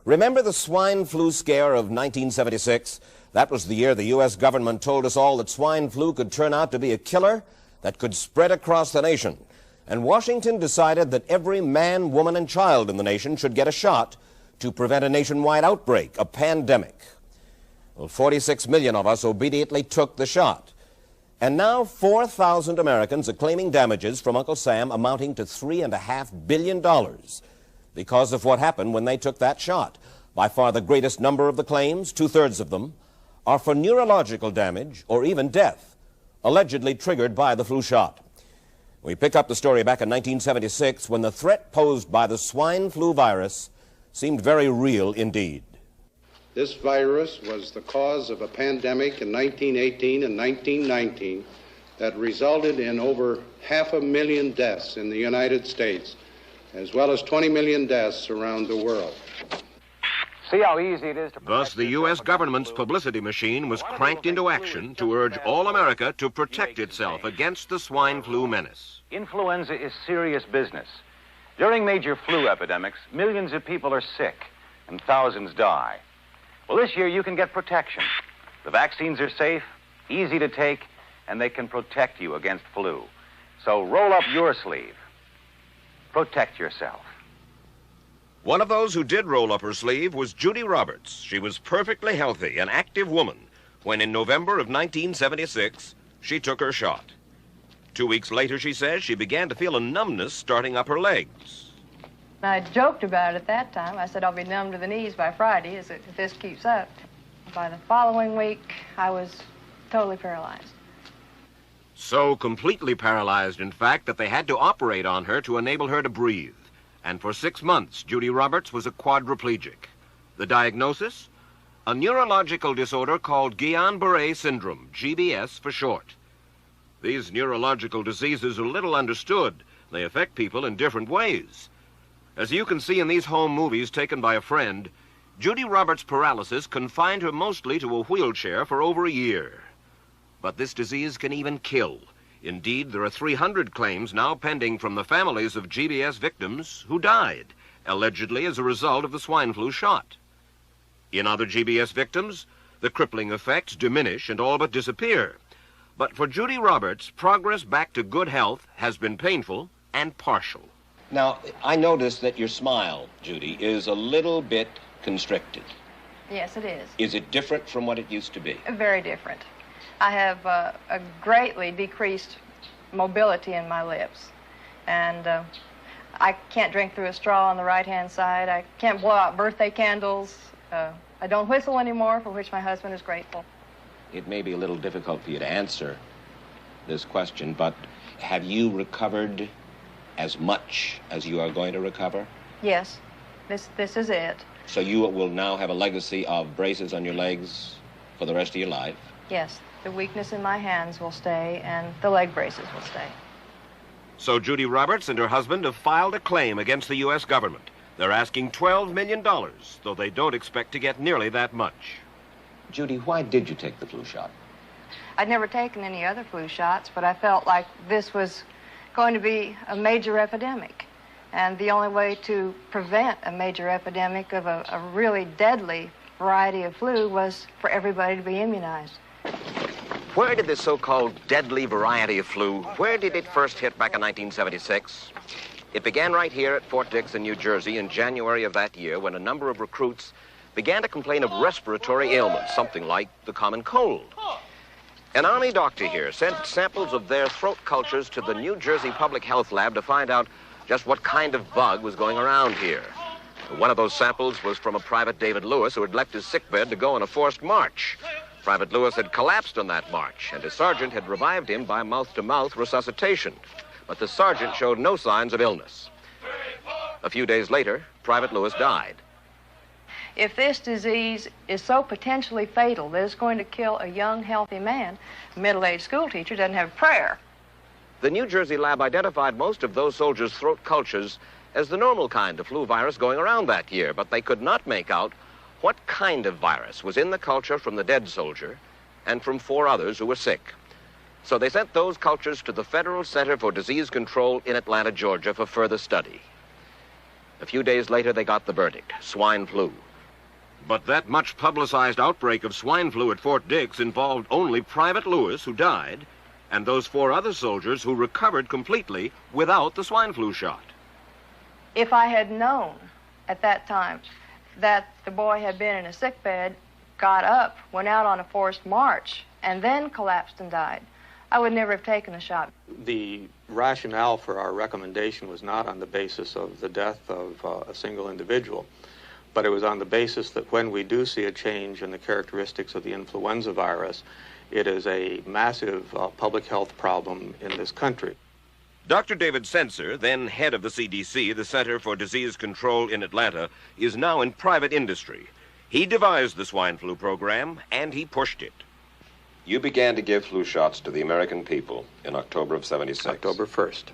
Remember the swine flu scare of 1976? That was the year the U.S. government told us all that swine flu could turn out to be a killer that could spread across the nation. And Washington decided that every man, woman, and child in the nation should get a shot to prevent a nationwide outbreak, a pandemic. Well, 46 million of us obediently took the shot. And now 4,000 Americans are claiming damages from Uncle Sam amounting to $3.5 billion because of what happened when they took that shot. By far the greatest number of the claims, 2/3 of them, are for neurological damage or even death, allegedly triggered by the flu shot. We pick up the story back in 1976 when the threat posed by the swine flu virus seemed very real indeed. This virus was the cause of a pandemic in 1918 and 1919 that resulted in over 500,000 deaths in the United States, as well as 20 million deaths around the world. See how easy it is to... Thus, the U.S. government's publicity machine was cranked into action to urge all America to protect itself against the swine flu menace. Influenza is serious business. During major flu epidemics, millions of people are sick and thousands die. Well, this year you can get protection. The vaccines are safe, easy to take, and they can protect you against flu. So roll up your sleeve. Protect yourself. One of those who did roll up her sleeve was Judy Roberts. She was perfectly healthy, an active woman, when in November of 1976, she took her shot. 2 weeks later, she says, she began to feel a numbness starting up her legs. I joked about it at that time. I said, I'll be numb to the knees by Friday if this keeps up. By the following week, I was totally paralyzed. So completely paralyzed, in fact, that they had to operate on her to enable her to breathe. And for 6 months, Judy Roberts was a quadriplegic. The diagnosis? A neurological disorder called Guillain-Barré syndrome, GBS for short. These neurological diseases are little understood. They affect people in different ways. As you can see in these home movies taken by a friend, Judy Roberts' paralysis confined her mostly to a wheelchair for over a year. But this disease can even kill. Indeed, there are 300 claims now pending from the families of GBS victims who died, allegedly as a result of the swine flu shot. In other GBS victims, the crippling effects diminish and all but disappear. But for Judy Roberts, progress back to good health has been painful and partial. Now, I noticed that your smile, Judy, is a little bit constricted. Yes, it is. Is it different from what it used to be? Very different. I have a greatly decreased mobility in my lips. And I can't drink through a straw on the right-hand side. I can't blow out birthday candles. I don't whistle anymore, for which my husband is grateful. It may be a little difficult for you to answer this question, but have you recovered as much as you are going to recover? Yes, this is it. So you will now have a legacy of braces on your legs for the rest of your life? Yes, the weakness in my hands will stay, and the leg braces will stay. So Judy Roberts and her husband have filed a claim against the U.S. government. They're asking $12 million, though they don't expect to get nearly that much. Judy, why did you take the flu shot? I'd never taken any other flu shots, but I felt like this was going to be a major epidemic. And the only way to prevent a major epidemic of a really deadly variety of flu was for everybody to be immunized. Where did this so-called deadly variety of flu, where did it first hit back in 1976? It began right here at Fort Dix in New Jersey in January of that year when a number of recruits began to complain of respiratory ailments, something like the common cold. An Army doctor here sent samples of their throat cultures to the New Jersey Public Health Lab to find out just what kind of bug was going around here. One of those samples was from a Private David Lewis who had left his sickbed to go on a forced march. Private Lewis had collapsed on that march, and his sergeant had revived him by mouth-to-mouth resuscitation. But the sergeant showed no signs of illness. A few days later, Private Lewis died. If this disease is so potentially fatal that it's going to kill a young, healthy man, a middle-aged school teacher doesn't have a prayer. The New Jersey lab identified most of those soldiers' throat cultures as the normal kind of flu virus going around that year, but they could not make out what kind of virus was in the culture from the dead soldier and from 4 others who were sick. So they sent those cultures to the Federal Center for Disease Control in Atlanta, Georgia, for further study. A few days later, they got the verdict: swine flu. But that much publicized outbreak of swine flu at Fort Dix involved only Private Lewis, who died, and those 4 other soldiers who recovered completely without the swine flu shot. If I had known at that time that the boy had been in a sick bed, got up, went out on a forced march, and then collapsed and died, I would never have taken the shot. The rationale for our recommendation was not on the basis of the death of a single individual, but it was on the basis that when we do see a change in the characteristics of the influenza virus, it is a massive public health problem in this country. Dr. David Senser, then head of the CDC, the Center for Disease Control in Atlanta, is now in private industry. He devised the swine flu program, and he pushed it. You began to give flu shots to the American people in October of '76. October 1st.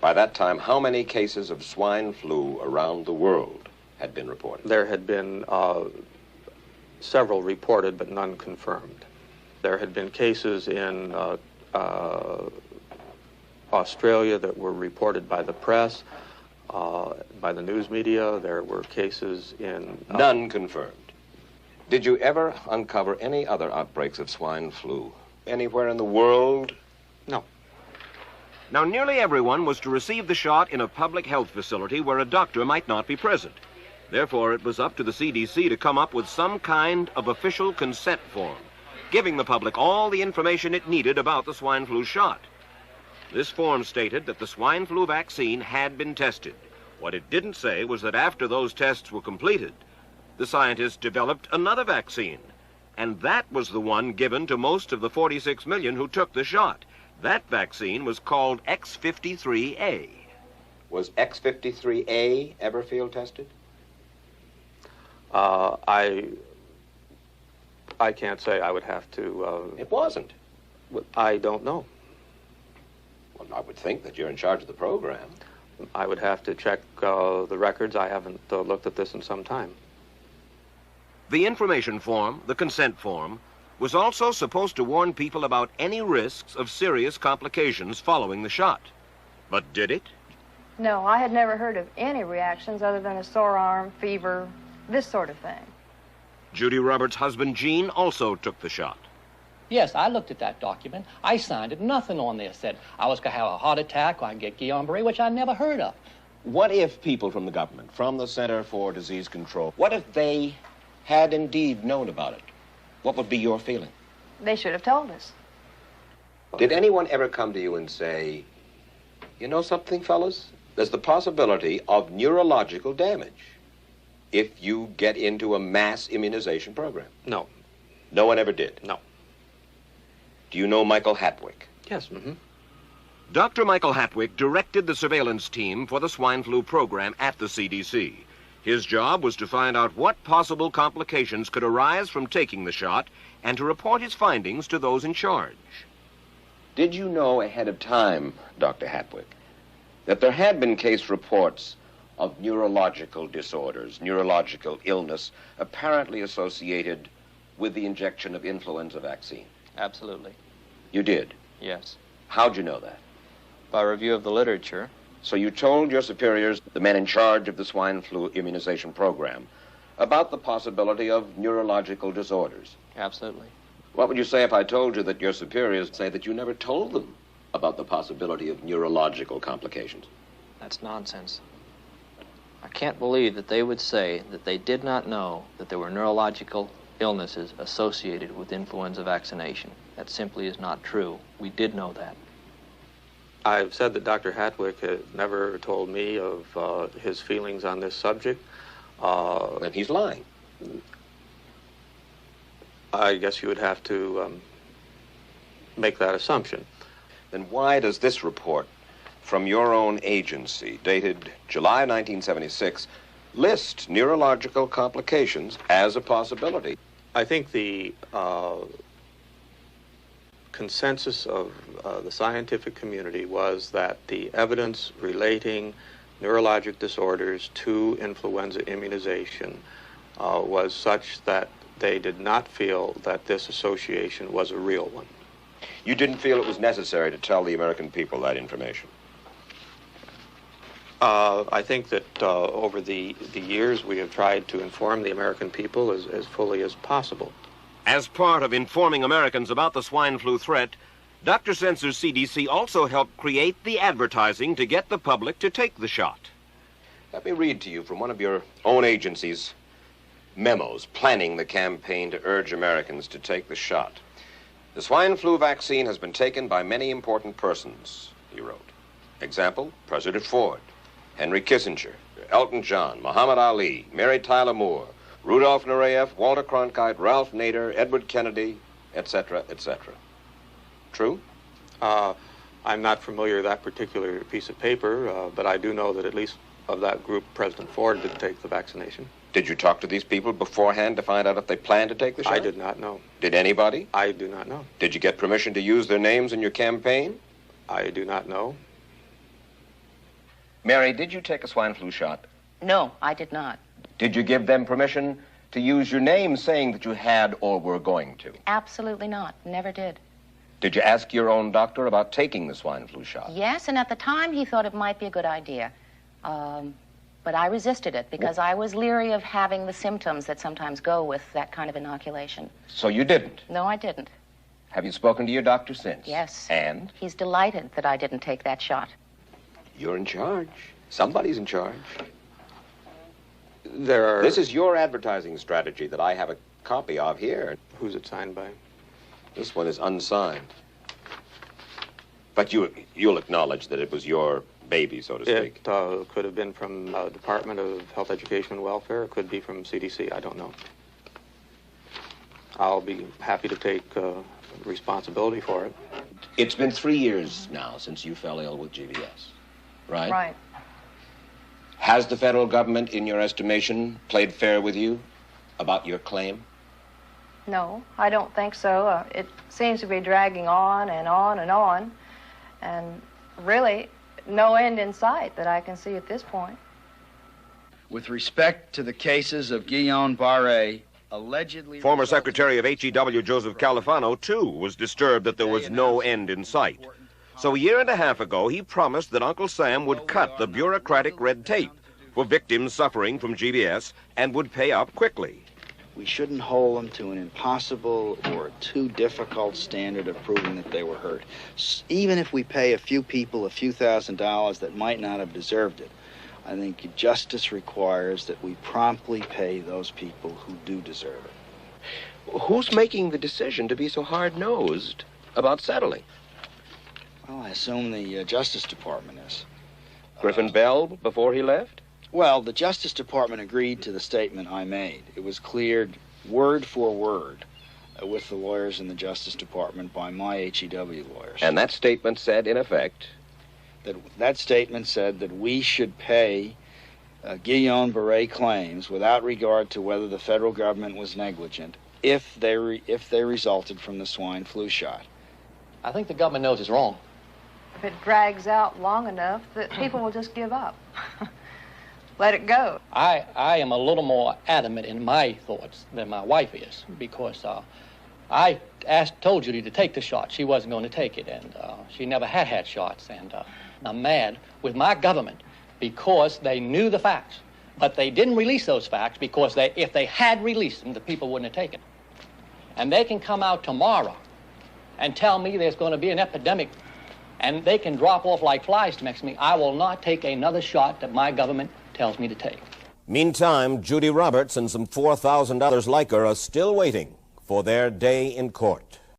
By that time, how many cases of swine flu around the world had been reported? There had been several reported, but none confirmed. There had been cases in Australia that were reported by the press, by the news media. There were cases in... None confirmed. Did you ever uncover any other outbreaks of swine flu anywhere in the world? No. Now, nearly everyone was to receive the shot in a public health facility where a doctor might not be present. Therefore, it was up to the CDC to come up with some kind of official consent form, giving the public all the information it needed about the swine flu shot. This form stated that the swine flu vaccine had been tested. What it didn't say was that after those tests were completed, the scientists developed another vaccine, and that was the one given to most of the 46 million who took the shot. That vaccine was called X53A. Was X53A ever field tested? I can't say. I would have to... It wasn't. I don't know. Well, I would think that you're in charge of the program. I would have to check the records. I haven't looked at this in some time. The information form, the consent form, was also supposed to warn people about any risks of serious complications following the shot. But did it? No, I had never heard of any reactions other than a sore arm, fever, this sort of thing. Judy Roberts' husband, Gene, also took the shot. Yes, I looked at that document. I signed it. Nothing on there said I was going to have a heart attack or I get Guillain-Barré, which I never heard of. What if people from the government, from the Center for Disease Control, what if they had indeed known about it? What would be your feeling? They should have told us. Did anyone ever come to you and say, you know something, fellas? There's the possibility of neurological damage if you get into a mass immunization program? No. No one ever did? No. Do you know Michael Hatwick? Yes. Mm-hmm. Dr. Michael Hatwick directed the surveillance team for the swine flu program at the CDC. His job was to find out what possible complications could arise from taking the shot and to report his findings to those in charge. Did you know ahead of time, Dr. Hatwick, that there had been case reports of neurological disorders, neurological illness, apparently associated with the injection of influenza vaccine? Absolutely. You did? Yes. How'd you know that? By review of the literature. So you told your superiors, the men in charge of the swine flu immunization program, about the possibility of neurological disorders? Absolutely. What would you say if I told you that your superiors say that you never told them about the possibility of neurological complications? That's nonsense. I can't believe that they would say that they did not know that there were neurological illnesses associated with influenza vaccination. That simply is not true. We did know that. I've said that Dr. Hatwick had never told me of his feelings on this subject. Then he's lying. I guess you would have to make that assumption. Then why does this report from your own agency, dated July 1976, list neurological complications as a possibility? I think the consensus of the scientific community was that the evidence relating neurologic disorders to influenza immunization was such that they did not feel that this association was a real one. You didn't feel it was necessary to tell the American people that information? I think that over the years we have tried to inform the American people as fully as possible. As part of informing Americans about the swine flu threat, Dr. Sensor's CDC also helped create the advertising to get the public to take the shot. Let me read to you from one of your own agency's memos planning the campaign to urge Americans to take the shot. The swine flu vaccine has been taken by many important persons, he wrote. Example, President Ford, Henry Kissinger, Elton John, Muhammad Ali, Mary Tyler Moore, Rudolph Nureyev, Walter Cronkite, Ralph Nader, Edward Kennedy, etc., etc. True? I'm not familiar with that particular piece of paper, but I do know that at least of that group, President Ford did take the vaccination. Did you talk to these people beforehand to find out if they planned to take the shot? I did not know. Did anybody? I do not know. Did you get permission to use their names in your campaign? I do not know. Mary, did you take a swine flu shot? No, I did not. Did you give them permission to use your name saying that you had or were going to? Absolutely not. Never did. Did you ask your own doctor about taking the swine flu shot? Yes, and at the time he thought it might be a good idea. But I resisted it because I was leery of having the symptoms that sometimes go with that kind of inoculation. So you didn't? No, I didn't. Have you spoken to your doctor since? Yes. And? He's delighted that I didn't take that shot. You're in charge. Somebody's in charge. There are... This is your advertising strategy that I have a copy of here. Who's it signed by? This one is unsigned. But you'll acknowledge that it was your baby, so to speak. It could have been from Department of Health, Education, and Welfare. It could be from CDC. I don't know. I'll be happy to take responsibility for it. It's been 3 years now since you fell ill with GBS, right? Right. Has the federal government, in your estimation, played fair with you about your claim? No, I don't think so. It seems to be dragging on and on and on, and really no end in sight that I can see at this point. With respect to the cases of Guillain-Barré, allegedly... Former Secretary of HEW Joseph Califano, too, was disturbed that there was no end in sight. So a year and a half ago, he promised that Uncle Sam would cut the bureaucratic red tape for victims suffering from GBS and would pay up quickly. We shouldn't hold them to an impossible or too difficult standard of proving that they were hurt. Even if we pay a few people a few $1,000s that might not have deserved it, I think justice requires that we promptly pay those people who do deserve it. Who's making the decision to be so hard-nosed about settling? Well, I assume the Justice Department is. Griffin Bell before he left? Well, the Justice Department agreed to the statement I made. It was cleared word for word with the lawyers in the Justice Department by my HEW lawyers. And that statement said, in effect... That statement said that we should pay Guillain-Barré claims without regard to whether the federal government was negligent if they resulted from the swine flu shot. I think the government knows it's wrong. If it drags out long enough, that people will just give up. Let it go. I am a little more adamant in my thoughts than my wife is, because I told Judy to take the shot. She wasn't going to take it, and she never had shots. And I'm mad with my government because they knew the facts, but they didn't release those facts because if they had released them, the people wouldn't have taken it. And they can come out tomorrow and tell me there's going to be an epidemic, and they can drop off like flies next to me. I will not take another shot that my government tells me to take. Meantime, Judy Roberts and some 4,000 others like her are still waiting for their day in court.